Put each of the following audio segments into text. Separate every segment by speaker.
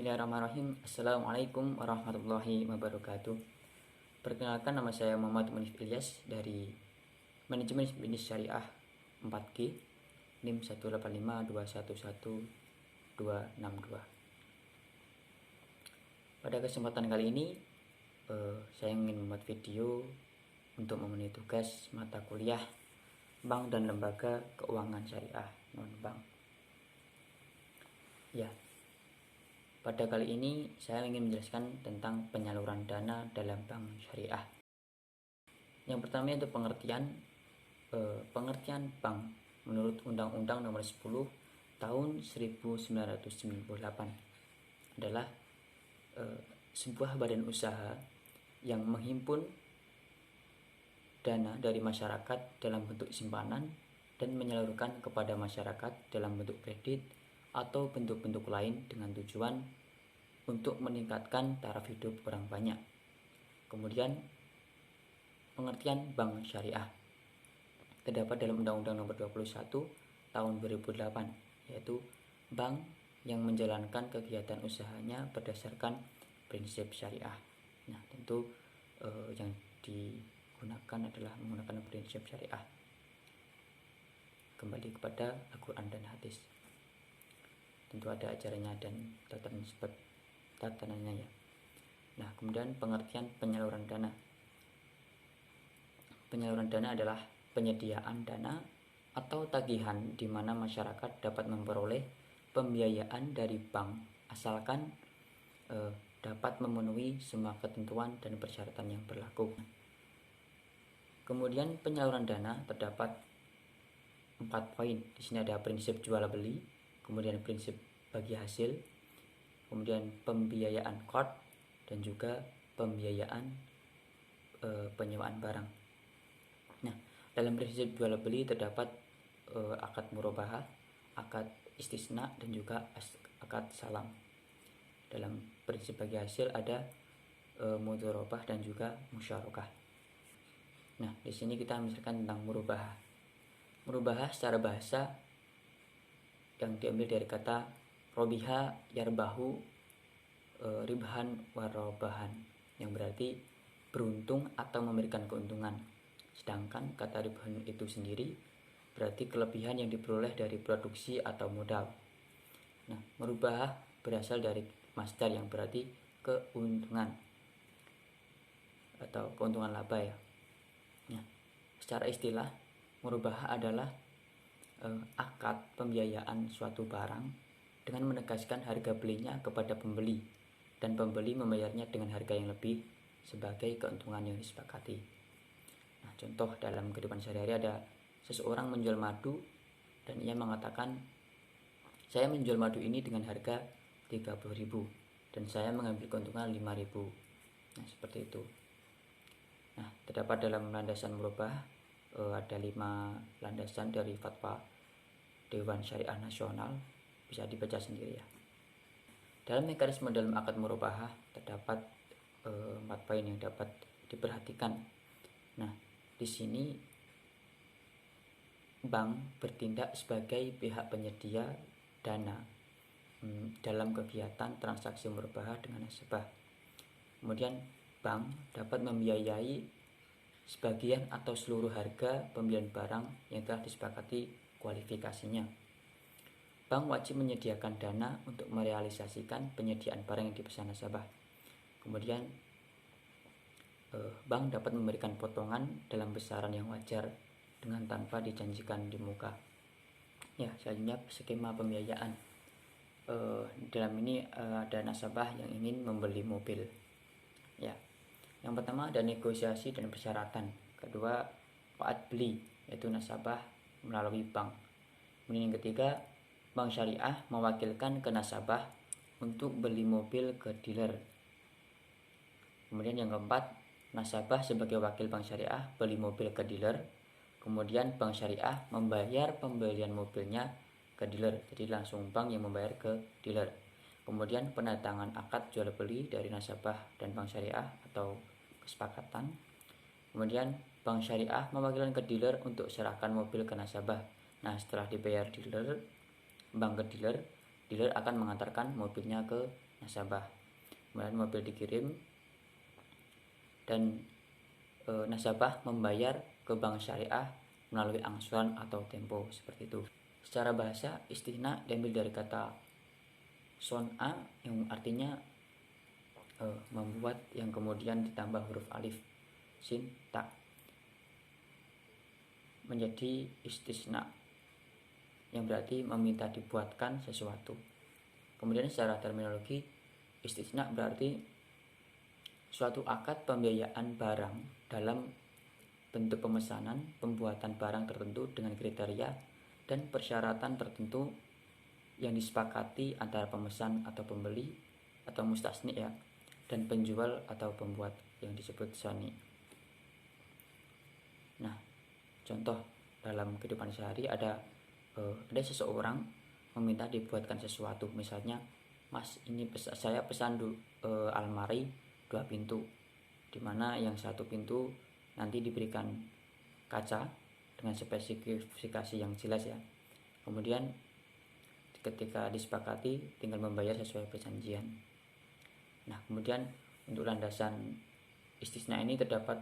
Speaker 1: Bismillahirrahmanirrahim. Assalamualaikum warahmatullahi wabarakatuh. Perkenalkan, nama saya Muhammad Munif Ilyas dari Manajemen Bisnis Syariah 4G, NIM 185211262. Pada kesempatan kali ini saya ingin membuat video untuk memenuhi tugas mata kuliah Bank dan Lembaga Keuangan Syariah non-bank. Ya, pada kali ini saya ingin menjelaskan tentang penyaluran dana dalam bank syariah. Yang pertama itu pengertian bank menurut Undang-Undang Nomor 10 Tahun 1998 adalah sebuah badan usaha yang menghimpun dana dari masyarakat dalam bentuk simpanan dan menyalurkan kepada masyarakat dalam bentuk kredit atau bentuk-bentuk lain dengan tujuan untuk meningkatkan taraf hidup orang banyak. Kemudian pengertian bank syariah terdapat dalam Undang-Undang Nomor 21 Tahun 2008, yaitu bank yang menjalankan kegiatan usahanya berdasarkan prinsip syariah. Nah, tentu yang digunakan adalah menggunakan prinsip syariah. Kembali kepada Al-Quran dan hadis. Tentu ada ajarannya dan tatanannya ya. Nah, kemudian pengertian penyaluran dana. Penyaluran dana adalah penyediaan dana atau tagihan di mana masyarakat dapat memperoleh pembiayaan dari bank asalkan dapat memenuhi semua ketentuan dan persyaratan yang berlaku. Kemudian penyaluran dana terdapat 4 poin. Di sini ada prinsip jual beli, kemudian prinsip bagi hasil, kemudian pembiayaan qard, dan juga pembiayaan penyewaan barang. Nah, dalam prinsip jual beli terdapat akad murabahah, akad istisna, dan juga akad salam. Dalam prinsip bagi hasil ada mudharabah dan juga musyarakah. Nah, di sini kita misalkan tentang murabahah. Murabahah secara bahasa yang diambil dari kata robiha yarbahu ribhan warobahan, yang berarti beruntung atau memberikan keuntungan. Sedangkan kata ribhan itu sendiri berarti kelebihan yang diperoleh dari produksi atau modal. Nah, murabahah berasal dari masdar yang berarti keuntungan atau keuntungan laba ya. Nah, secara istilah murabahah adalah akad pembiayaan suatu barang dengan menegaskan harga belinya kepada pembeli dan pembeli membayarnya dengan harga yang lebih sebagai keuntungan yang disepakati. Nah, contoh dalam kehidupan sehari-hari ada seseorang menjual madu dan ia mengatakan, saya menjual madu ini dengan harga 30.000 dan saya mengambil keuntungan 5.000. Nah, seperti itu. Nah, terdapat dalam landasan murabahah ada 5 landasan dari fatwa Dewan Syariah Nasional, bisa dibaca sendiri ya. Dalam mekanisme dalam akad murabahah terdapat 4 poin yang dapat diperhatikan. Nah, di sini bank bertindak sebagai pihak penyedia dana dalam kegiatan transaksi murabahah dengan nasabah. Kemudian bank dapat membiayai sebagian atau seluruh harga pembelian barang yang telah disepakati kualifikasinya. Bank wajib menyediakan dana untuk merealisasikan penyediaan barang yang dipesan nasabah. Kemudian bank dapat memberikan potongan dalam besaran yang wajar dengan tanpa dijanjikan di muka. Ya, selanjutnya skema pembiayaan. Dalam ini ada nasabah yang ingin membeli mobil. Ya, yang pertama ada negosiasi dan persyaratan. Kedua, waad beli, yaitu nasabah melalui bank. Kemudian yang ketiga, bank syariah mewakilkan ke nasabah untuk beli mobil ke dealer. Kemudian yang keempat, nasabah sebagai wakil bank syariah beli mobil ke dealer. Kemudian bank syariah membayar pembelian mobilnya ke dealer. Jadi langsung bank yang membayar ke dealer. Kemudian penatangan akad jual beli dari nasabah dan bank syariah atau kesepakatan. Kemudian bank syariah mewakilkan ke dealer untuk serahkan mobil ke nasabah. Nah, setelah dibayar dealer, bank ke dealer akan mengantarkan mobilnya ke nasabah. Kemudian mobil dikirim dan nasabah membayar ke bank syariah melalui angsuran atau tempo, seperti itu. Secara bahasa, istisna diambil dari kata son'a yang artinya membuat, yang kemudian ditambah huruf alif, sin, ta, menjadi istisna, yang berarti meminta dibuatkan sesuatu. Kemudian secara terminologi, istisna berarti suatu akad pembiayaan barang dalam bentuk pemesanan, pembuatan barang tertentu dengan kriteria dan persyaratan tertentu yang disepakati antara pemesan atau pembeli atau mustasni ya, dan penjual atau pembuat yang disebut sani. Nah, contoh dalam kehidupan sehari ada seseorang meminta dibuatkan sesuatu, misalnya, Mas, ini saya pesan almari 2 pintu, dimana yang satu pintu nanti diberikan kaca dengan spesifikasi yang jelas ya. Kemudian ketika disepakati tinggal membayar sesuai perjanjian. Nah, kemudian untuk landasan istisna ini terdapat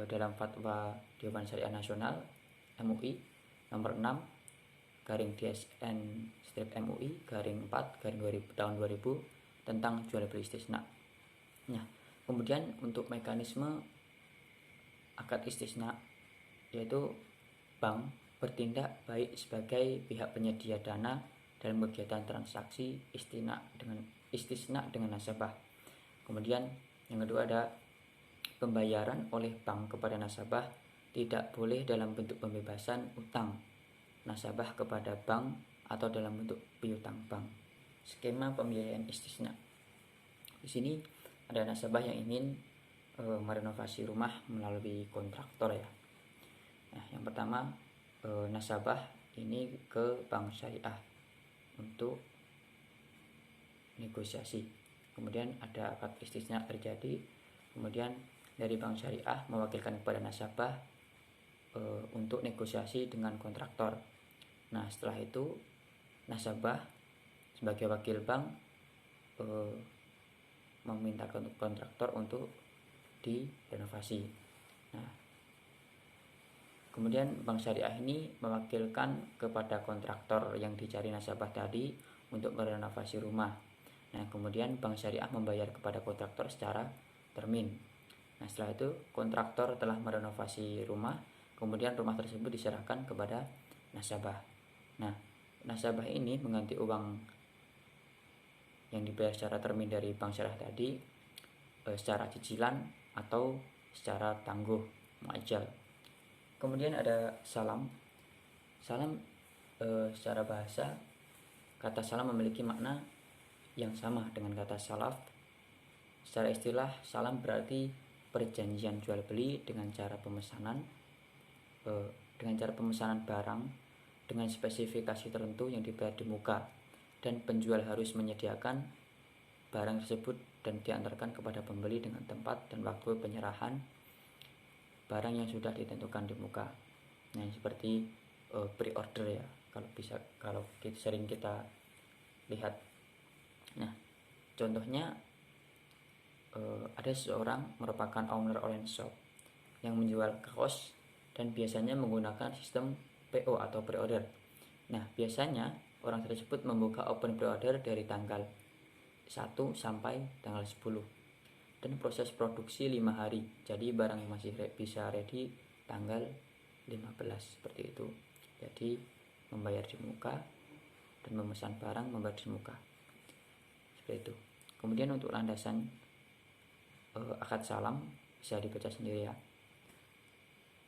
Speaker 1: dalam fatwa Dewan Syariah Nasional MUI nomor 6 garing DSN strip MUI garing 4 garing 2000 tahun 2000 tentang jual beli istisna. Nah, kemudian untuk mekanisme akad istisna, yaitu bank bertindak baik sebagai pihak penyedia dana dalam kegiatan transaksi istisna dengan nasabah. Kemudian yang kedua ada pembayaran oleh bank kepada nasabah tidak boleh dalam bentuk pembebasan utang nasabah kepada bank atau dalam bentuk piutang bank. Skema pembiayaan istisna. Di sini ada nasabah yang ingin merenovasi rumah melalui kontraktor ya. Nah, yang pertama nasabah ini ke bank syariah untuk negosiasi. Kemudian ada akad istisna terjadi. Kemudian dari bank syariah mewakilkan kepada nasabah untuk negosiasi dengan kontraktor. Nah, setelah itu nasabah sebagai wakil bank meminta kontraktor untuk direnovasi. Nah, kemudian bank syariah ini mewakilkan kepada kontraktor yang dicari nasabah tadi untuk merenovasi rumah. Nah, kemudian bank syariah membayar kepada kontraktor secara termin. Nah, setelah itu kontraktor telah merenovasi rumah, kemudian rumah tersebut diserahkan kepada nasabah. Nah, nasabah ini mengganti uang yang dibayar secara termin dari bank syariah tadi secara cicilan atau secara tangguh muajjal. Kemudian ada salam. Salam secara bahasa, kata salam memiliki makna yang sama dengan kata salaf. Secara istilah, salam berarti perjanjian jual beli dengan cara pemesanan barang dengan spesifikasi tertentu yang dibayar di muka, dan penjual harus menyediakan barang tersebut dan diantarkan kepada pembeli dengan tempat dan waktu penyerahan barang yang sudah ditentukan di muka. Nah, seperti pre-order ya, kalau sering kita lihat. Nah, contohnya ada seseorang merupakan owner online shop yang menjual kaos dan biasanya menggunakan sistem PO atau pre-order. Nah, biasanya orang tersebut membuka open pre-order dari tanggal 1 sampai tanggal 10 dan proses produksi 5 hari. Jadi barang yang masih bisa ready tanggal 15, seperti itu. Jadi membayar di muka dan memesan barang membayar di muka, seperti itu. Kemudian untuk landasan akad salam bisa dibaca sendiri ya.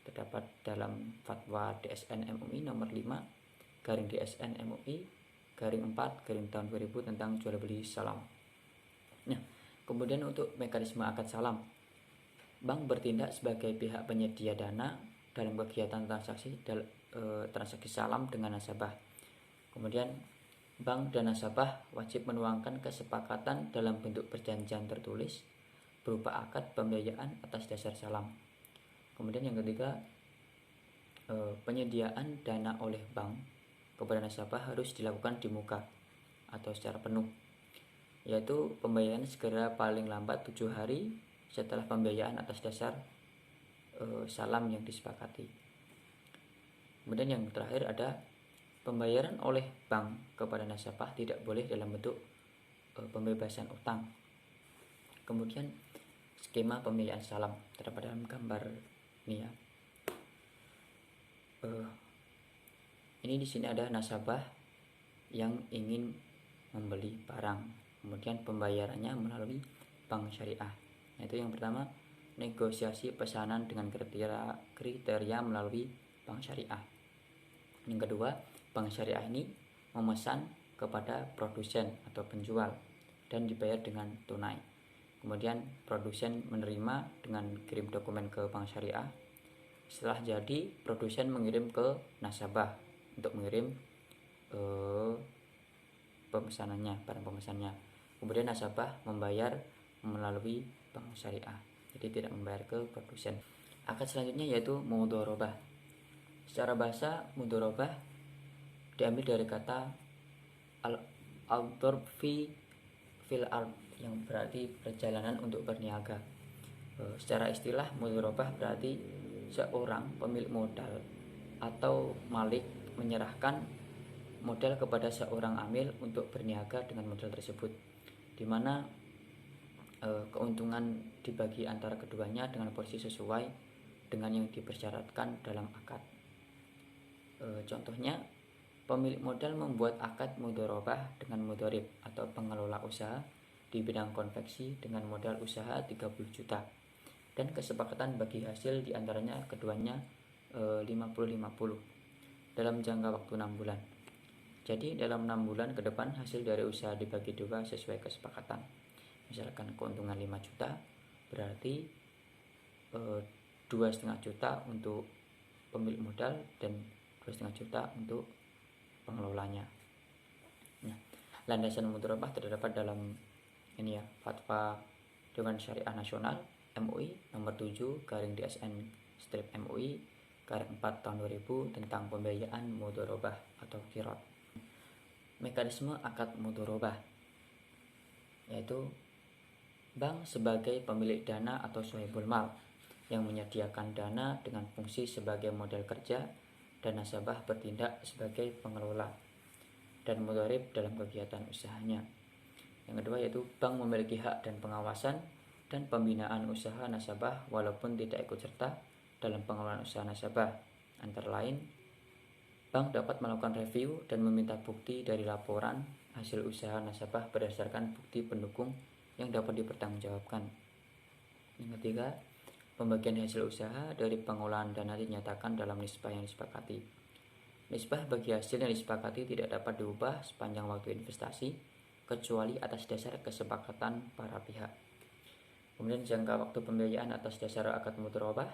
Speaker 1: Terdapat dalam fatwa DSN MUI nomor 5 garing DSN MUI garing 4 garing tahun 2000 tentang jual beli salam. Nah, kemudian untuk mekanisme akad salam, bank bertindak sebagai pihak penyedia dana dalam kegiatan transaksi salam dengan nasabah. Kemudian bank dan nasabah wajib menuangkan kesepakatan dalam bentuk perjanjian tertulis berupa akad pembiayaan atas dasar salam. Kemudian yang ketiga, penyediaan dana oleh bank kepada nasabah harus dilakukan di muka atau secara penuh. yaitu pembayaran segera paling lambat 7 hari setelah pembiayaan atas dasar salam yang disepakati. Kemudian yang terakhir ada pembayaran oleh bank kepada nasabah tidak boleh dalam bentuk pembebasan utang. Kemudian skema pembiayaan salam terdapat dalam gambar ini ya. Ini di sini ada nasabah yang ingin membeli barang, kemudian pembayarannya melalui bank syariah. Yaitu yang pertama, negosiasi pesanan dengan kriteria melalui bank syariah. Yang kedua, bank syariah ini memesan kepada produsen atau penjual dan dibayar dengan tunai. Kemudian produsen menerima dengan kirim dokumen ke bank syariah. Setelah jadi, produsen mengirim ke nasabah untuk mengirim pemesanannya, barang pemesanannya. Kemudian nasabah membayar melalui bank syariah, jadi tidak membayar ke produsen. Akad selanjutnya yaitu mudharabah. Secara bahasa, mudharabah diambil dari kata al-darb fil ard yang berarti perjalanan untuk berniaga. Secara istilah, mudharabah berarti seorang pemilik modal atau malik menyerahkan modal kepada seorang amil untuk berniaga dengan modal tersebut, di mana keuntungan dibagi antara keduanya dengan posisi sesuai dengan yang dipersyaratkan dalam akad. Contohnya, pemilik modal membuat akad mudharabah dengan mudharib atau pengelola usaha di bidang konveksi dengan modal usaha 30 juta dan kesepakatan bagi hasil diantaranya keduanya 50-50 dalam jangka waktu 6 bulan. Jadi dalam 6 bulan ke depan hasil dari usaha dibagi dua sesuai kesepakatan. Misalkan keuntungan 5 juta, berarti 2,5 juta untuk pemilik modal dan 2,5 juta untuk pengelolanya. Nah, landasan mudharabah terdapat dalam ini ya, Fatwa Dewan Syariah Nasional MUI nomor 7/DSN-MUI 4 tahun 2000 tentang pembiayaan mudharabah atau qirat. Mekanisme akad mudharabah yaitu bank sebagai pemilik dana atau sohibul mal yang menyediakan dana dengan fungsi sebagai modal kerja dan nasabah bertindak sebagai pengelola dan mudharib dalam kegiatan usahanya. Yang kedua yaitu bank memiliki hak dan pengawasan dan pembinaan usaha nasabah walaupun tidak ikut serta dalam pengelolaan usaha nasabah. Antara lain, bank dapat melakukan review dan meminta bukti dari laporan hasil usaha nasabah berdasarkan bukti pendukung yang dapat dipertanggungjawabkan. Yang ketiga, pembagian hasil usaha dari pengolahan dana dinyatakan dalam nisbah yang disepakati. Nisbah bagi hasil yang disepakati tidak dapat diubah sepanjang waktu investasi kecuali atas dasar kesepakatan para pihak. Kemudian jangka waktu pembiayaan atas dasar akad mudharabah,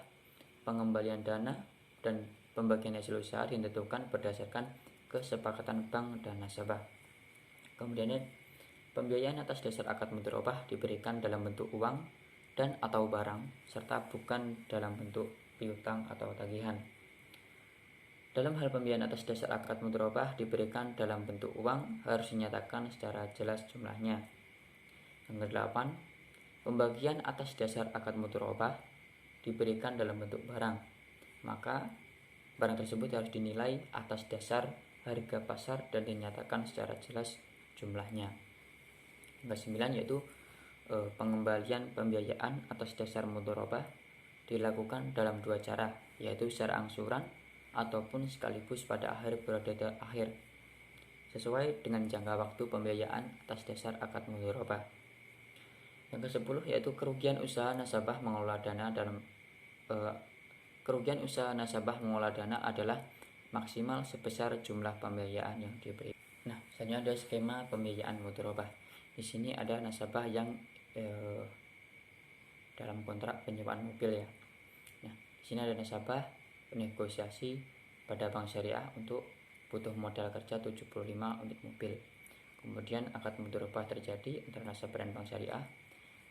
Speaker 1: pengembalian dana dan pembagian hasil usaha ditentukan berdasarkan kesepakatan bank dan nasabah. Kemudian pembiayaan atas dasar akad mudharabah diberikan dalam bentuk uang dan atau barang serta bukan dalam bentuk piutang atau tagihan. Dalam hal pembiayaan atas dasar akad mudharabah diberikan dalam bentuk uang harus dinyatakan secara jelas jumlahnya. Yang ke-8, pembagian atas dasar akad mudharabah diberikan dalam bentuk barang, maka barang tersebut harus dinilai atas dasar harga pasar dan dinyatakan secara jelas jumlahnya. Yang ke-9 yaitu pengembalian pembiayaan atas dasar mudharabah dilakukan dalam dua cara, yaitu secara angsuran ataupun sekaligus pada akhir periode akhir sesuai dengan jangka waktu pembiayaan atas dasar akad mudharabah. Yang ke-10 yaitu kerugian usaha nasabah mengelola dana adalah maksimal sebesar jumlah pembiayaan yang diberi. Nah, selanjutnya ada skema pembiayaan mudharabah. Di sini ada nasabah yang dalam kontrak penyewaan mobil ya. Nah, di sini ada nasabah negosiasi pada bank syariah untuk butuh modal kerja 75 unit mobil. Kemudian akad mudharabah terjadi antara nasabah dan bank syariah.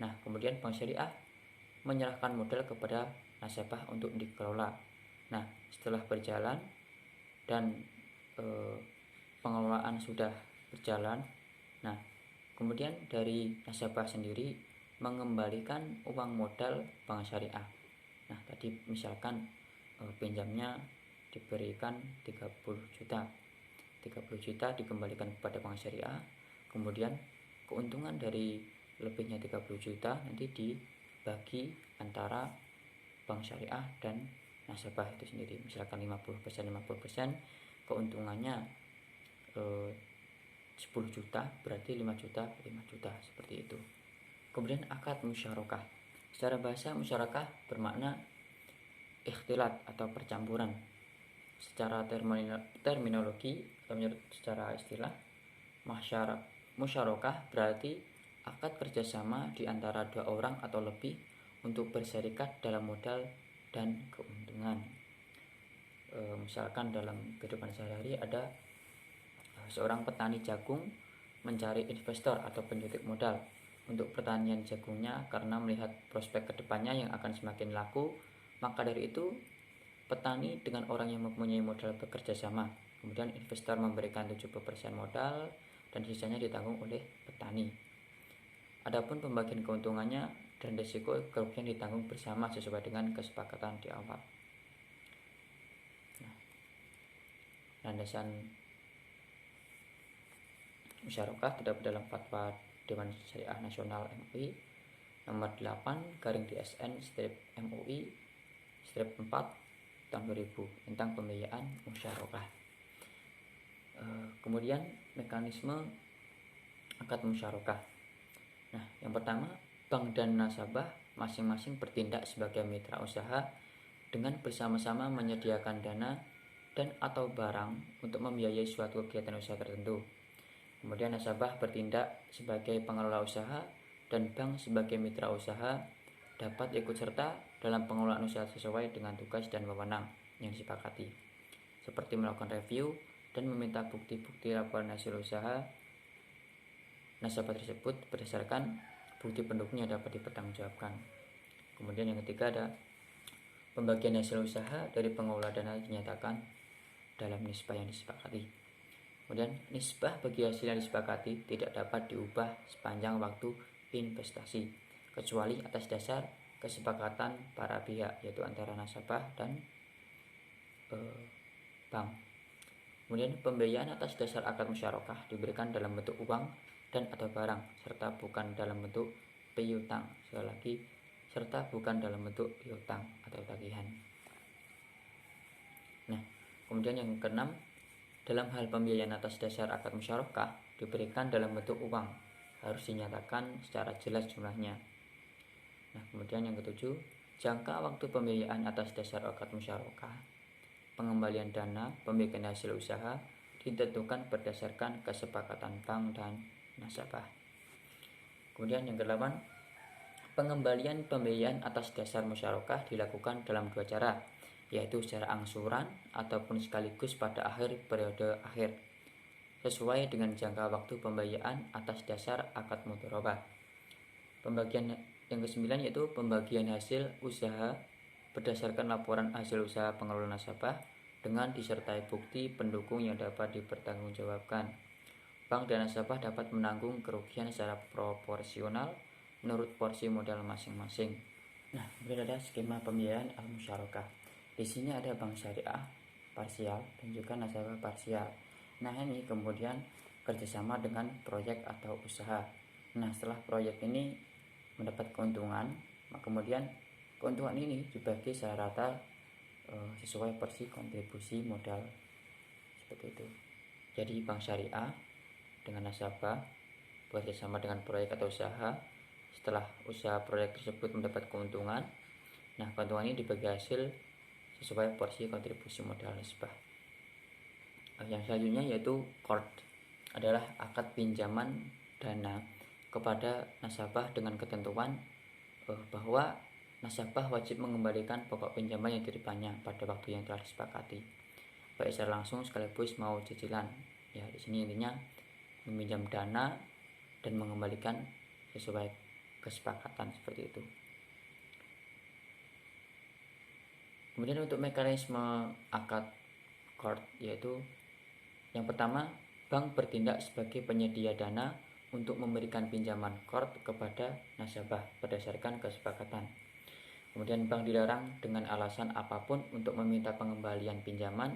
Speaker 1: Nah, kemudian bank syariah menyerahkan modal kepada nasabah untuk dikelola. Nah, setelah berjalan dan pengelolaan sudah berjalan, nah Kemudian dari nasabah sendiri mengembalikan uang modal bank syariah. Nah, tadi misalkan pinjamnya diberikan 30 juta. 30 juta dikembalikan kepada bank syariah. Kemudian keuntungan dari lebihnya 30 juta nanti dibagi antara bank syariah dan nasabah itu sendiri. Misalkan 50%, 50%, keuntungannya 10 juta, berarti 5 juta, 5 juta, seperti itu. Kemudian akad musyarakah. Secara bahasa musyarakah bermakna ikhtilat atau percampuran. Secara terminologi, secara istilah, musyarakah berarti akad kerjasama di antara dua orang atau lebih untuk berserikat dalam modal dan keuntungan. Misalkan dalam kehidupan sehari-hari ada seorang petani jagung mencari investor atau penyuntik modal untuk pertanian jagungnya karena melihat prospek kedepannya yang akan semakin laku. Maka dari itu petani dengan orang yang mempunyai modal bekerja sama. Kemudian investor memberikan 70% modal dan sisanya ditanggung oleh petani. Adapun pembagian keuntungannya dan risiko kerugian ditanggung bersama sesuai dengan kesepakatan di awal. Landasan musyarakah terdapat dalam Fatwa Dewan Syariah Nasional MUI nomor 8/DSN/MUI/4 tahun 2000 tentang pembiayaan musyarakah. Kemudian mekanisme akad musyarakah. Nah, yang pertama, bank dan nasabah masing-masing bertindak sebagai mitra usaha dengan bersama-sama menyediakan dana dan atau barang untuk membiayai suatu kegiatan usaha tertentu. Kemudian nasabah bertindak sebagai pengelola usaha dan bank sebagai mitra usaha dapat ikut serta dalam pengelolaan usaha sesuai dengan tugas dan wewenang yang disepakati, seperti melakukan review dan meminta bukti-bukti laporan hasil usaha nasabah tersebut berdasarkan bukti pendukung yang dapat dipertanggungjawabkan. Kemudian yang ketiga ada pembagian hasil usaha dari pengelola dana dinyatakan dalam nisbah yang disepakati. Kemudian nisbah bagi hasil yang disepakati tidak dapat diubah sepanjang waktu investasi kecuali atas dasar kesepakatan para pihak, yaitu antara nasabah dan bank. Kemudian pembiayaan atas dasar akad musyarakah diberikan dalam bentuk uang dan atau barang serta bukan dalam bentuk piutang. Sekali lagi, serta bukan dalam bentuk piutang atau tagihan. Nah, kemudian yang keenam, dalam hal pembiayaan atas dasar akad musyarakah diberikan dalam bentuk uang, harus dinyatakan secara jelas jumlahnya. Nah, kemudian yang ketujuh, jangka waktu pembiayaan atas dasar akad musyarakah, pengembalian dana, pembagian hasil usaha ditentukan berdasarkan kesepakatan bank dan nasabah. Kemudian yang kedelapan, pengembalian pembiayaan atas dasar musyarakah dilakukan dalam dua cara, yaitu secara angsuran ataupun sekaligus pada akhir periode akhir, sesuai dengan jangka waktu pembiayaan atas dasar akad mudharabah. Pembagian yang kesembilan yaitu pembagian hasil usaha berdasarkan laporan hasil usaha pengelola nasabah dengan disertai bukti pendukung yang dapat dipertanggungjawabkan. Bank dan nasabah dapat menanggung kerugian secara proporsional menurut porsi modal masing-masing. Nah, kemudian ada skema pembiayaan al-musyarakah. Di sini ada bank syariah parsial dan juga nasabah parsial. Nah, ini kemudian kerjasama dengan proyek atau usaha. Nah, setelah proyek ini mendapat keuntungan, kemudian keuntungan ini dibagi secara rata sesuai porsi kontribusi modal, seperti itu. Jadi bank syariah dengan nasabah bekerjasama dengan proyek atau usaha. Setelah usaha proyek tersebut mendapat keuntungan, nah keuntungan ini dibagi hasil sesuai porsi kontribusi modal nisbah. Yang selanjutnya yaitu qard, adalah akad pinjaman dana kepada nasabah dengan ketentuan bahwa nasabah wajib mengembalikan pokok pinjaman yang diterimanya pada waktu yang telah disepakati, baik secara langsung sekaligus mau cicilan. Ya, di sini intinya meminjam dana dan mengembalikan sesuai kesepakatan, seperti itu. Kemudian untuk mekanisme akad qard, yaitu yang pertama, bank bertindak sebagai penyedia dana untuk memberikan pinjaman qard kepada nasabah berdasarkan kesepakatan. Kemudian bank dilarang dengan alasan apapun untuk meminta pengembalian pinjaman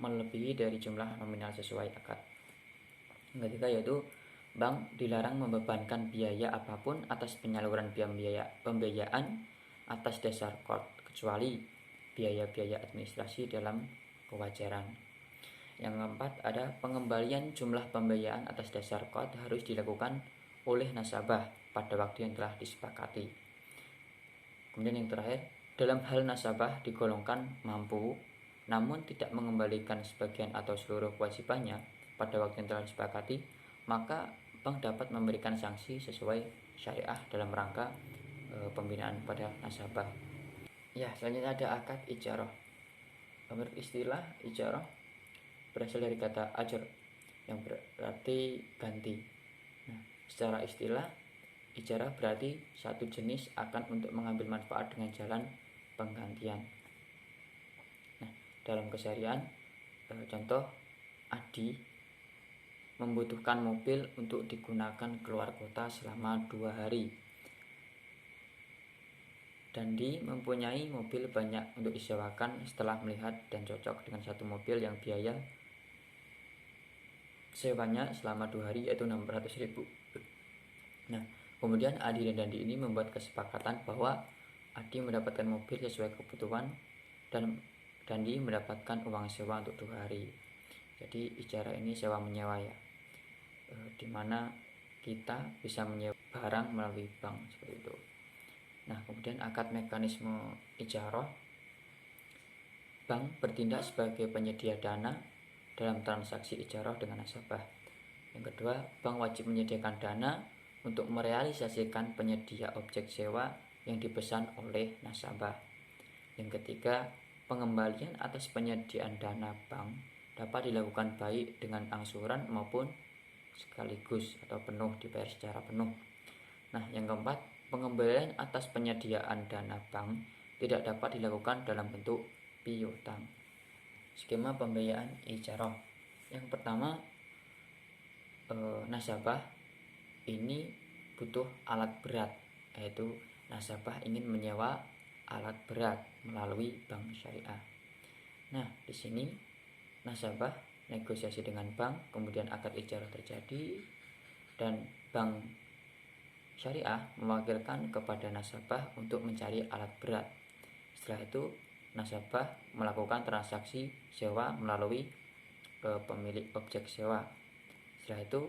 Speaker 1: melebihi dari jumlah nominal sesuai akad. Yang ketiga yaitu bank dilarang membebankan biaya apapun atas penyaluran pembiayaan atas dasar qard kecuali biaya-biaya administrasi dalam kewajaran. Yang keempat ada pengembalian jumlah pembiayaan atas dasar qard harus dilakukan oleh nasabah pada waktu yang telah disepakati. Kemudian yang terakhir, dalam hal nasabah digolongkan mampu namun tidak mengembalikan sebagian atau seluruh kewajibannya pada waktu yang telah disepakati, maka bank dapat memberikan sanksi sesuai syariah dalam rangka pembinaan pada nasabah. Ya, selanjutnya ada akad ijarah. Menurut istilah ijarah berasal dari kata ajar yang berarti ganti. Nah, secara istilah ijarah berarti satu jenis akan untuk mengambil manfaat dengan jalan penggantian. Nah, dalam keseharian, contoh Adi membutuhkan mobil untuk digunakan keluar kota selama 2 hari. Dandi mempunyai mobil banyak untuk disewakan setelah melihat dan cocok dengan satu mobil yang biaya sewanya selama 2 hari yaitu 600.000. Nah, kemudian Adi dan Dandi ini membuat kesepakatan bahwa Adi mendapatkan mobil sesuai kebutuhan dan Dandi mendapatkan uang sewa untuk 2 hari. Jadi ijarah ini sewa menyewa ya, dimana kita bisa menyewa barang melalui bank seperti itu. Nah, kemudian akad mekanisme ijarah. Bank bertindak sebagai penyedia dana dalam transaksi ijarah dengan nasabah. Yang kedua, bank wajib menyediakan dana untuk merealisasikan penyedia objek sewa yang dipesan oleh nasabah. Yang ketiga, pengembalian atas penyediaan dana bank dapat dilakukan baik dengan angsuran maupun sekaligus atau penuh, dibayar secara penuh. Nah, yang keempat, pengembalian atas penyediaan dana bank tidak dapat dilakukan dalam bentuk piutang. Skema pembiayaan ijarah. Yang pertama, nasabah ini butuh alat berat, yaitu nasabah ingin menyewa alat berat melalui bank syariah. Nah, di sini nasabah negosiasi dengan bank, kemudian akad ijarah terjadi dan bank syariah mewakilkan kepada nasabah untuk mencari alat berat. Setelah itu nasabah melakukan transaksi sewa melalui pemilik objek sewa. Setelah itu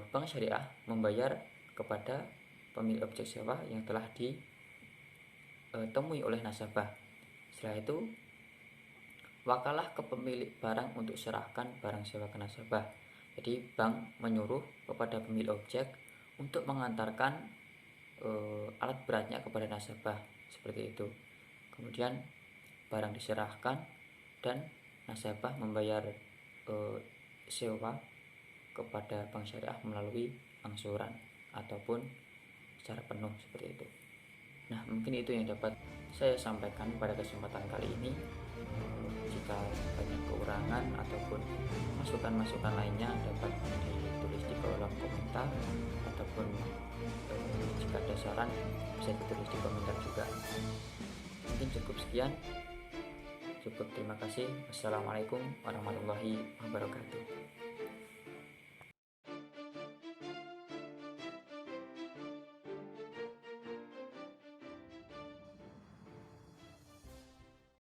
Speaker 1: bank syariah membayar kepada pemilik objek sewa yang telah ditemui oleh nasabah. Setelah itu wakalah ke pemilik barang untuk serahkan barang sewa ke nasabah. Jadi bank menyuruh kepada pemilik objek untuk mengantarkan alat beratnya kepada nasabah seperti itu. Kemudian barang diserahkan dan nasabah membayar sewa kepada bank syariah melalui angsuran ataupun secara penuh seperti itu. Nah, mungkin itu yang dapat saya sampaikan pada kesempatan kali ini. Jika banyak kekurangan ataupun masukan-masukan lainnya dapat ditulis di kolom komentar ataupun jika ada saran bisa ditulis di komentar juga. Mungkin cukup sekian. Cukup, terima kasih. Wassalamualaikum warahmatullahi wabarakatuh.